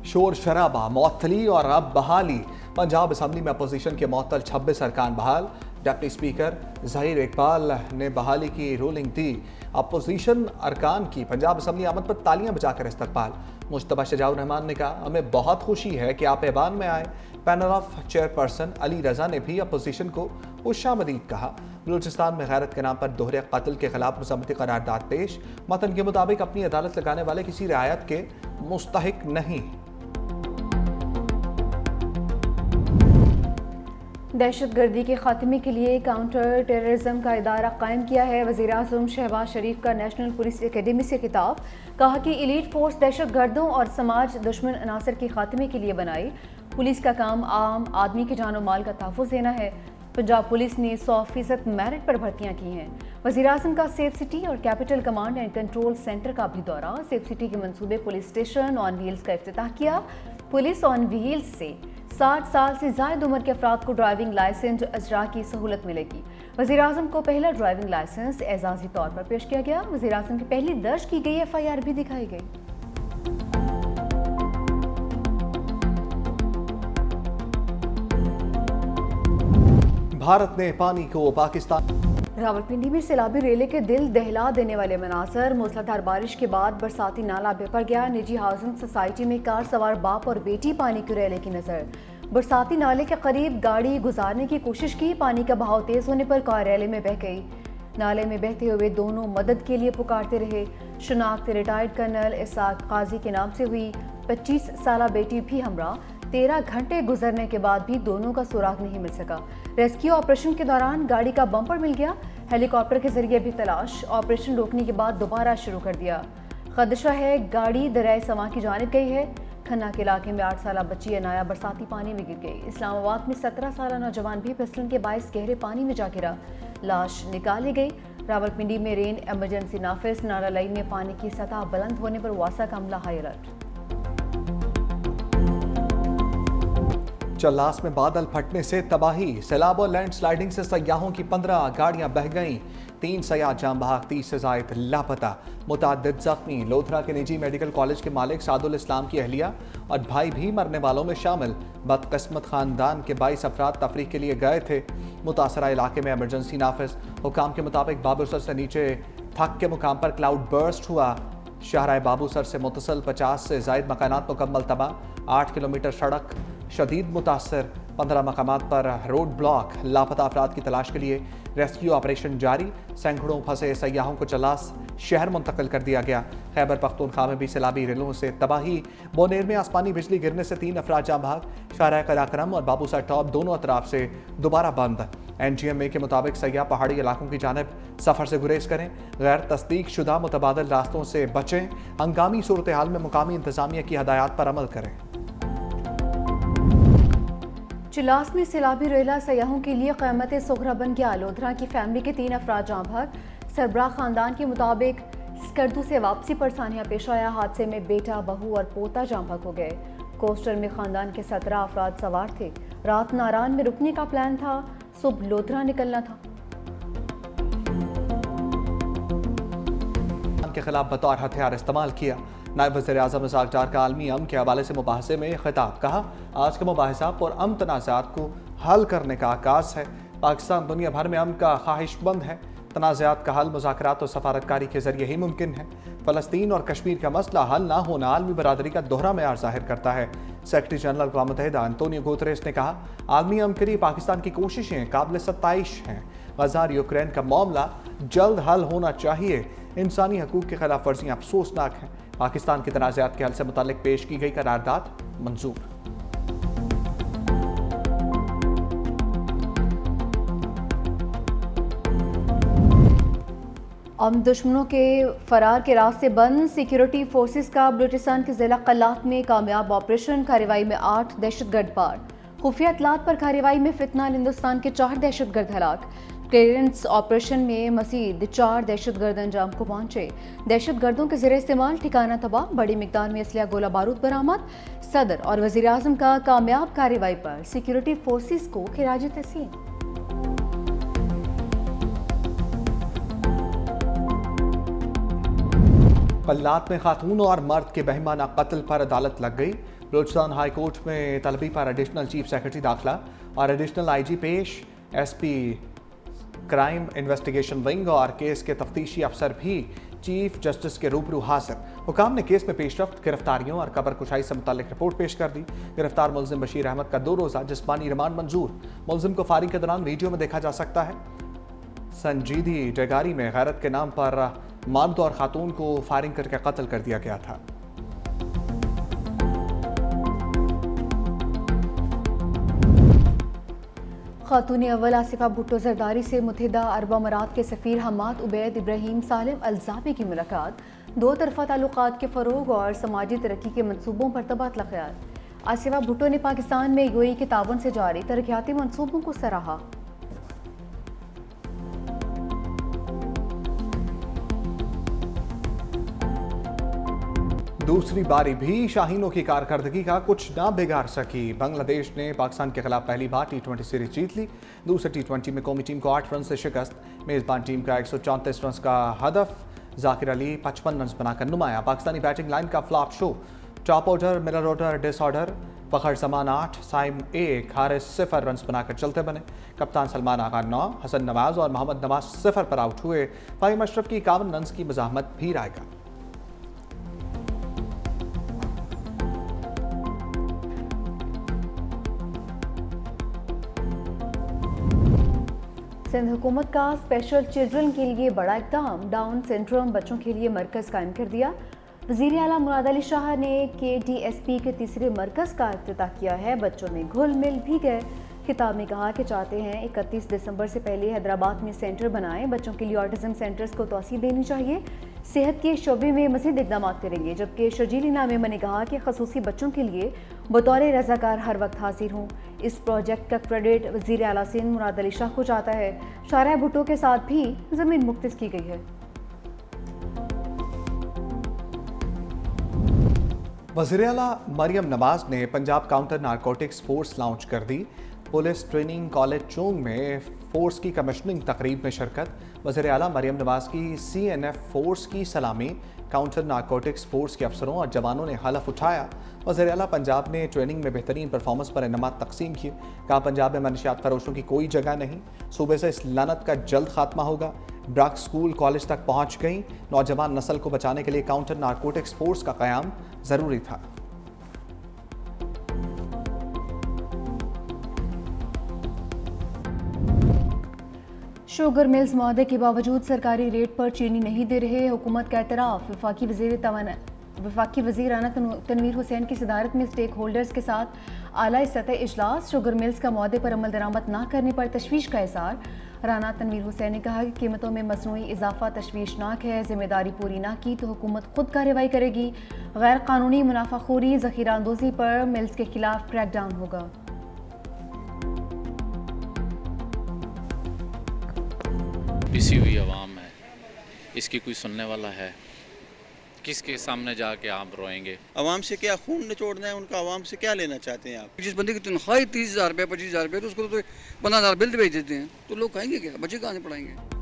शोर शराबा, मअतली और अब बहाली। पंजाब असम्बली में अपोजिशन के मअतल 26 अरकान बहाल। डिप्टी स्पीकर ज़हीर इकबाल ने बहाली की रूलिंग दी। अपोजिशन अरकान की पंजाब असम्बली आमद पर तालियां बजाकर इस्तकबाल। मुश्तबा शजाउर रहमान ने कहा, हमें बहुत खुशी है कि आप ऐवान में आए। पैनल ऑफ चेयरपर्सन अली रजा ने भी अपोजिशन को खुशामदीद कहा। बलूचिस्तान में गैरत के नाम पर दोहरे कत्ल के खिलाफ मुसम्मती करारदाद पेश। मतन के मुताबिक अपनी अदालत लगाने वाले किसी रियायत के मुस्तहिक नहीं। दहशत गर्दी के खात्मे के लिए काउंटर टेररिज्म का इदारा कायम किया है। वज़ीर आज़म शहबाज शरीफ का नेशनल पुलिस एकेडमी से खिताब। कहा कि एलीट फोर्स दहशत गर्दों और समाज दुश्मन अनासर के खात्मे के लिए बनाई। पुलिस का काम आम आदमी के जान और माल का तहफ़्फ़ुज़ देना है। पंजाब पुलिस ने 100% मेरिट पर भर्तियां की हैं। वज़ीर आज़म का सेफ सिटी और capital command and control centre का भी दौरा। सेफ सिटी के मंसूबे पुलिस स्टेशन ऑन व्हील्स का इफ्तिताह किया। पुलिस ऑन व्हील्स से 60 साल से ज़ायद उम्र के अफराद को ड्राइविंग लाइसेंस अजरा की सहूलत मिलेगी। वज़ीर आज़म को पहला ड्राइविंग लाइसेंस एजाज़ी तौर पर पेश किया गया। वज़ीर आज़म की पहली दर्ज की गई FIR भी दिखाई गई। भारत ने पानी को पाकिस्तान। रावलपिंडी में सैलाबी रेले के दिल दहला देने वाले मनाजर। मूसलाधार बारिश के बाद बरसाती नाला बेपर गया। निजी हाउसिंग सोसाइटी में कार सवार बाप और बेटी पानी के रेले की नजर। बरसाती नाले के करीब गाड़ी गुजारने की कोशिश की। पानी का बहाव तेज होने पर कार रेले में बह गई। नाले में बहते हुए दोनों मदद के लिए पुकारते रहे। शनाख्त रिटायर्ड कर्नल इसाक काजी के नाम से हुई। 25 साला बेटी भी हमरा। 13 घंटे गुजरने के बाद भी दोनों का सुराग नहीं मिल सका। रेस्क्यू ऑपरेशन के दौरान गाड़ी का बम्पर मिल गया। हेलीकॉप्टर के जरिए भी तलाश। ऑपरेशन रोकने के बाद दोबारा शुरू कर दिया। खदशा है गाड़ी दरियाए समा की जानिब गई है। खन्ना के इलाके में 8 साला बच्ची अनाया बरसाती पानी में गिर गई। इस्लामाबाद में 17 साला नौजवान भी फिसलन के बायस गहरे पानी में जा गिरा। लाश निकाली गई। रावलपिंडी में रेन एमरजेंसी नाफिज। नारालाई में पानी की सतह बुलंद होने पर वासा का अमला हाई अलर्ट। चल्लास में बादल फटने से तबाही। सैलाब और लैंड स्लाइडिंग से सयाहों की 15 गाड़ियां बह गईं। 3 सयाह जाम बहाक, 30 से जायद लापता, मुतअद्दिद जख्मी। लोधरा के निजी मेडिकल कॉलेज के मालिक सादुल इस्लाम की अहलिया और भाई भी मरने वालों में शामिल। बदकिस्मत खानदान के 22 अफराद तफरीह के लिए गए थे। मुतासरा इलाके में एमरजेंसी नाफिज। हुकाम के मुताबिक बाबूसर से नीचे थक के मुकाम पर क्लाउड बर्स्ट हुआ। शहराए बाबूसर से मुतसल 50 से जायद मकानात मुकम्मल तबाह। 8 किलोमीटर सड़क शदीद मुतासर। 15 मकामात पर रोड ब्लॉक। लापता अफराद की तलाश के लिए रेस्क्यू ऑपरेशन जारी। सैकड़ों फंसे सयाहों को चल्लास शहर मुंतकिल कर दिया गया। खैबर पख्तूनख्वा में भी सैलाबी रेलों से तबाही। बोनेर में आसमानी बिजली गिरने से 3 अफराद जाम बहाक। शाहराह कराक्रम और बाबूसर टॉप दोनों अतराफ से दोबारा बंद। NGMA के मुताबिक सयाह पहाड़ी इलाकों की जानिब सफ़र से गुरेज करें। गैर तस्दीक शुदा मुतबादल रास्तों से बचें। हंगामी सूरत हाल में मुकामी इंतजामिया की हदायत पर अमल करें। चिल्लास में सैलाबी रेला सयाहों के लिए क़यामत सुगरा बन गया। लोधरा की फैमिली के 3 अफराद जाम बहक। सरबराह खानदान के मुताबिक स्कर्दू से वापसी पर सानिया पेश आया। हादसे में बेटा, बहू और पोता जाम बहक हो गए। कोस्टर में खानदान के 17 अफराद सवार थे। रात नारान में रुकने का प्लान था। सुबह लोधरा निकलना था। के खिलाफ बतौर हथियार इस्तेमाल किया। नायब वज़ीर आज़म इसाक डार का आलमी अमन के हवाले से मुबाहसे में खिताब। कहा, आज का मुबाहसा पुरअमन तनाज़ात को हल करने का आगाज़ है। पाकिस्तान दुनिया भर में अमन का ख्वाहिशमंद है। तनाज़ात का हल मुज़ाकरात और सफारतकारी के जरिए ही मुमकिन है। फ़लस्तीन और कश्मीर का मसला हल ना होना आलमी बरादरी का दोहरा मेयार ज़ाहिर करता है। सेक्रेटरी जनरल अक़वाम मुत्तहिदा अंतोनियो गुतरेस ने कहा, आलमी अमन के लिए पाकिस्तान की कोशिशें काबिल सत्ताइश हैं। गज़ा और यूक्रेन का मामला जल्द हल होना चाहिए। इंसानी हकूक़ की खिलाफ वर्जियाँ अफसोसनाक हैं। पाकिस्तान के तनाज़ात के हल से मुतालिक पेश की गई करारदाद मंजूर। दुश्मनों के फरार के रास्ते बंद। सिक्योरिटी फोर्सेस का बलूचिस्तान के ज़िला कल्लात में कामयाब ऑपरेशन। कार्रवाई में 8 दहशतगर्द पार। खुफिया इत्तलात पर कार्रवाई में फितना हिंदुस्तान के 4 दहशतगर्द हलाक। क्लियरेंस ऑपरेशन में मज़ीद 4 दहशतगर्द अंजाम को पहुंचे। दहशतगर्दों के ज़रिए इस्तेमाल ठिकाना तबाह। बड़ी मिकदार में असलिया गोला बारूद बरामद। सदर और वज़ीर आज़म का कामयाब कार्रवाई पर सिक्योरिटी फोर्सेस को खिराज तहसीन। पल्लात में खातून और मर्द के बहिमाना कत्ल पर अदालत लग गई। बलूचिस्तान हाई कोर्ट में तलबी पर एडिशनल चीफ सेक्रेटरी दाखिला और एडिशनल आईजी पेश, एसपी क्राइम इन्वेस्टिगेशन विंग और केस के तफ्तीशी अफसर भी चीफ जस्टिस के रूबरू हाजिर। हुकाम ने केस में पेशरफ्त, गिरफ्तारियों और कबर कुशाई से मुतालिक रिपोर्ट पेश कर दी। गिरफ्तार मुलजिम बशीर अहमद का 2 रोज़ा जिस्मानी रिमांड मंजूर। मुलजिम को फायरिंग के दौरान वीडियो में देखा जा सकता है। संजीदी जगारी में गैरत के नाम पर मर्द और खातून को फायरिंग करके कत्ल कर दिया गया था। खातून अव्वल आसिफा भुट्टो जरदारी से मुत्तहिदा अरब अमारात के सफ़ीर हमाद उबैद इब्राहिम सालिम अलजाबी की मुलाकात, 2 तरफ़ा ताल्लुकात के फ़रोग़ और समाजी तरक्की के मंसूबों पर तबादला ख़याल। आसिफा भुट्टो ने पाकिस्तान में यूएई के ताउन से जारी तरक्याती मंसूबों को सराहा। दूसरी बारी भी शाहीनों की कारकर्दगी का कुछ ना बिगाड़ सकी। बांग्लादेश ने पाकिस्तान के खिलाफ पहली बार T20 सीरीज जीत ली। दूसरे T20 में कौमी टीम को 8 रन से शिकस्त। मेज़बान टीम का 134 रन का हदफ, जाकिर अली 55 रन बनाकर नुमाया। पाकिस्तानी बैटिंग लाइन का flop show, top order, middle order disorder. Fakhar Zaman 8, Saim 1, Haris 0 run बनाकर चलते बने। कप्तान सलमान आगा 9, हसन नवाज और मोहम्मद नवाज 0 पर आउट हुए। फ़हीम अशरफ की 51 रन की मज़ाहमत भी रायगा। सिंध हुकूमत का स्पेशल चिल्ड्रन के लिए बड़ा इक़दाम, डाउन सिंड्रोम बच्चों के लिए मरकज़ कायम कर दिया। वज़ीर आला मुराद अली शाह ने KDSP के तीसरे मरकज़ का इफ्तिताह किया है। बच्चों में घुल मिल भी गए। खिताब में कहा कि चाहते हैं 31 दिसंबर से पहले हैदराबाद में सेंटर बनाएं। बच्चों के लिए ऑटिज़म सेंटर्स को तौसीह देनी चाहिए। सेहत के शोबे में मज़ीद इक़दाम करेंगे। जबकि शर्जीली नामे ने कहा कि ख़ुसूसी बच्चों के लिए बतौर रज़ाकार हर वक्त हाजिर हूँ। इस प्रोजेक्ट का क्रेडिट वज़ीर आला सिंध मुराद अली शाह को जाता है। शारा भुट्टो के साथ भी ज़मीन मुख्तस की गई है। वज़ीर आला मरियम नवाज ने Punjab counter narcotics force launch कर दी। पुलिस ट्रेनिंग कॉलेज चोंग में फोर्स की कमिश्निंग तकरीब में शिरकत। वज़ीर आला मरियम नवाज की CNF फोर्स की सलामी। काउंटर नारकोटिक्स फोर्स के अफसरों और जवानों ने हलफ उठाया। वज़ीर आला पंजाब ने ट्रेनिंग में बेहतरीन परफॉर्मेंस पर इनामात तकसीम किए। कहा पंजाब में मनशियात फरोशों की कोई जगह नहीं। सूबे से इस लानत का जल्द खात्मा होगा। ड्रग्स स्कूल कॉलेज तक पहुँच गई। नौजवान नस्ल को बचाने के लिए काउंटर नारकोटिक्स फोर्स का क़याम ज़रूरी था। शुगर मिल्स मुआहदे के बावजूद सरकारी रेट पर चीनी नहीं दे रहे। हुकूमत का एतराफ़। वफाकी वज़ीर राना तनवीर हुसैन की सदारत में स्टेक होल्डर्स के साथ आला सतह इजलास। शुगर मिल्स का मुआहदे पर अमल दरामद न करने पर तशवीश का इज़हार। राना तनवीर हुसैन ने कहा कि कीमतों में मसनूई इजाफा तशवीशनाक है। जिम्मेदारी पूरी ना की तो हुकूमत खुद कार्रवाई करेगी। गैर कानूनी मुनाफाखोरी, ज़ख़ीरा अंदोज़ी पर मिल्स के खिलाफ क्रैकडाउन होगा। पिसी हुई आवाम है, इसकी कोई सुनने वाला है? किसके सामने जाके आप रोएंगे? आवाम से क्या खून निचोड़ना है उनका? आवाम से क्या लेना चाहते हैं आप? जिस बंदे की तनख्वाही 30,000 रुपये 25,000 रुपये, तो उसको तो 15,000 बिल भेज देते हैं, तो लोग खाएंगे क्या? बच्चे कहाँ से पढ़ाएंगे?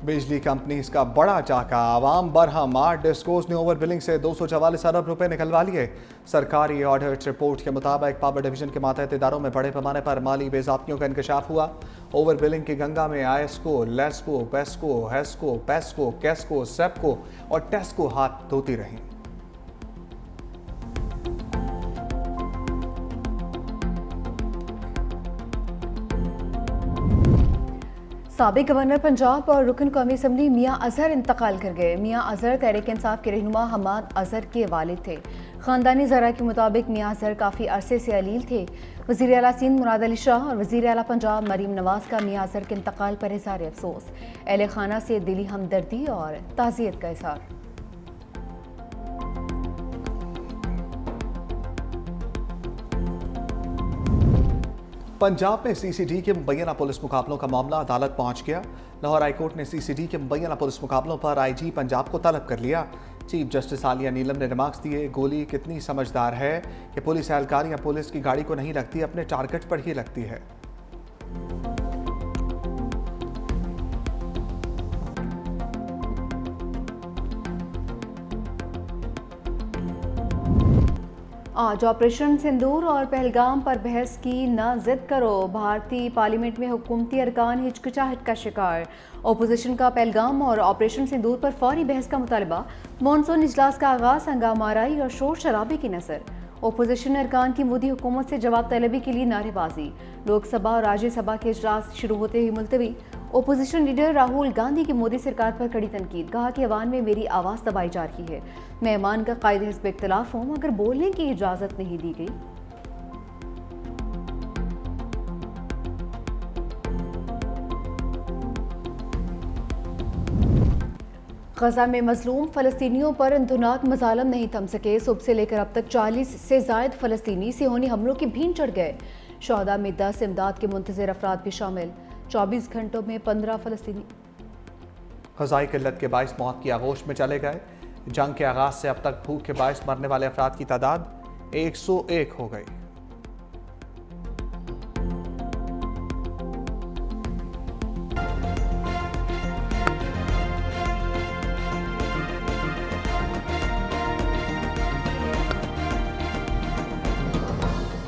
बिजली कंपनीज का बड़ा चाका, आवाम बरहम। 8 डिस्कोस ने ओवर बिलिंग से 244 अरब रुपए निकलवा लिए। सरकारी ऑडिट रिपोर्ट के मुताबिक पावर डिवीजन के मातहत इदारों में बड़े पैमाने पर माली बेज़ाब्तियों का इंकशाफ हुआ। ओवर बिलिंग की गंगा में आयस्को, लेस्को, पेस्को, हेस्को, पेस्को, कैस्को, सेप्को और टेस्को हाथ धोती रहीं। साबिक गवर्नर पंजाब और रुकन कौमी असम्बली मियाँ अजहर इंतकाल कर गए। मियाँ अजहर तहरीक इंसाफ के रहनुमा हमाद अजहर के वालिद थे। ख़ानदानी ज़रा के मुताबिक मियाँ अजहर काफ़ी अरसे से अलील थे। वज़ीर आला सिंध मुराद अली शाह और वज़ीर आला पंजाब मरीम नवाज का मियाँ अजहर के इंतकाल पर इज़हार अफसोस। अहले खाना से दिली हमदर्दी और ताज़ियत का इज़हार। पंजाब में CCD के मुबैना पुलिस मुकाबलों का मामला अदालत पहुंच गया। लाहौर हाई कोर्ट ने CCD के मुबैना पुलिस मुकाबलों पर IG पंजाब को तलब कर लिया। चीफ जस्टिस आलिया नीलम ने रिमार्क्स दिए, गोली कितनी समझदार है कि पुलिस एहलकार या पुलिस की गाड़ी को नहीं लगती, अपने टारगेट पर ही लगती है। آج آپریشن سندور اور پہلگام پر بحث کی نہ ضد کرو، بھارتی پارلیمنٹ میں حکومتی ارکان ہچکچاہٹ کا شکار، اپوزیشن کا پہلگام اور آپریشن سندور پر فوری بحث کا مطالبہ، مانسون اجلاس کا آغاز ہنگامہ آرائی اور شور شرابے کی نظر، اپوزیشن ارکان کی مودی حکومت سے جواب طلبی کے لیے نعرے بازی، لوک سبھا اور راجیہ سبھا کے اجلاس شروع ہوتے ہی ملتوی، اپوزیشن لیڈر راہول گاندھی کی مودی سرکار پر کڑی تنقید، کہا کہ عوام میں میری آواز دبائی جا رہی ہے، میں ایمان کا قائد حزب اختلاف ہوں مگر بولنے کی اجازت نہیں دی گئی۔ غزہ میں مظلوم فلسطینیوں پر اندھوناک مظالم نہیں تھم سکے، صبح سے لے کر اب تک 40 سے زائد فلسطینی صہیونی حملوں کی بھین چڑھ گئے، شہداء میں 10 امداد کے منتظر افراد بھی شامل، 24 گھنٹوں میں 15 فلسطینی غذائی قلت کے باعث موت کی آغوش میں چلے گئے۔ جنگ کے آغاز سے اب تک بھوک کے باعث مرنے والے افراد کی تعداد 101 ہو گئی۔